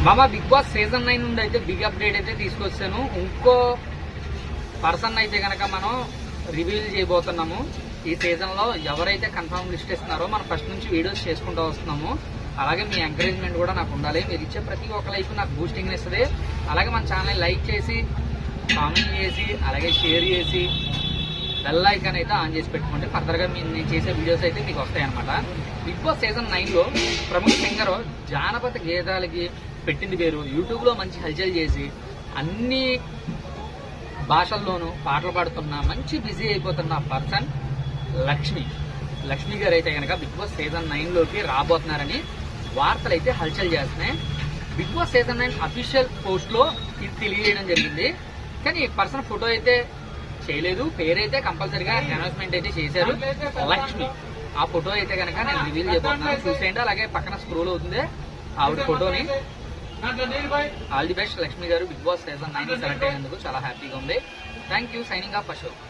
మామ big Boss season 9 నుండి అయితే బిగ్ అప్డేట్ అయితే తీసుకొచ్చాను. ఇంకో పర్సన్ అయితే కనుక మనం రివీల్ చేయబోతున్నాము. ఈ సీజన్ లో ఎవరైతే కన్ఫర్మ్ లిస్ట్ ఇస్తున్నారో మనం ఫస్ట్ నుంచి వీడియోస్ చేసుకుంటూ వస్తున్నాము. అలాగే మీ ఎంకరేజ్మెంట్ కూడా నాకు ఉండాలి. మీరు ఇచ్చే ప్రతి ఒక్క లైక్ నాకు బూస్టింగ్ ఇస్తుంది. అలాగే మన ఛానల్ లైక్ చేసి కామెంట్ చేసి అలాగే షేర్ చేసి బెల్ ఐకాన్ అయితే ఆన్ చేసి పెట్టుకోండి. ఫర్దర్ గా నేను చేసే వీడియోస్ అయితే మీకు వస్తాయి అనమాట. బిగ్ బాస్ సీజన్ 9 లో ప్రముఖ సింగర్ జానపద గీతాలకి పెట్టింది పేరు. యూట్యూబ్ లో మంచి హల్చల్ చేసి అన్ని భాషల్లోనూ పాటలు పాడుతున్న మంచి బిజీ అయిపోతున్న పర్సన్ లక్ష్మి గారు అయితే కనుక బిగ్ బాస్ సీజన్ 9 లోకి రాబోతున్నారని వార్తలు అయితే హల్చల్ చేస్తున్నాయి. Bigg Boss season 9 official post లో ఇది తెలియజేయడం జరిగింది. కానీ పర్సన్ ఫోటో అయితే చేయలేదు, పేరైతే కంపల్సరీగా అనౌన్స్మెంట్ అయితే చేశారు లక్ష్మి. ఆ ఫోటో అయితే కనుక నేను రివీల్ చేయబోతున్నాను, చూసేయండి. అలాగే పక్కన స్క్రోల్ అవుతుంది ఆవిడ ఫోటోని. ఆల్ ది బెస్ట్ లక్ష్మి గారు. బిగ్ బాస్ సీజన్ 9 సెలెక్ట్ అయినందుకు చాలా హ్యాపీగా ఉంది. Thank you. Signing off Ashok.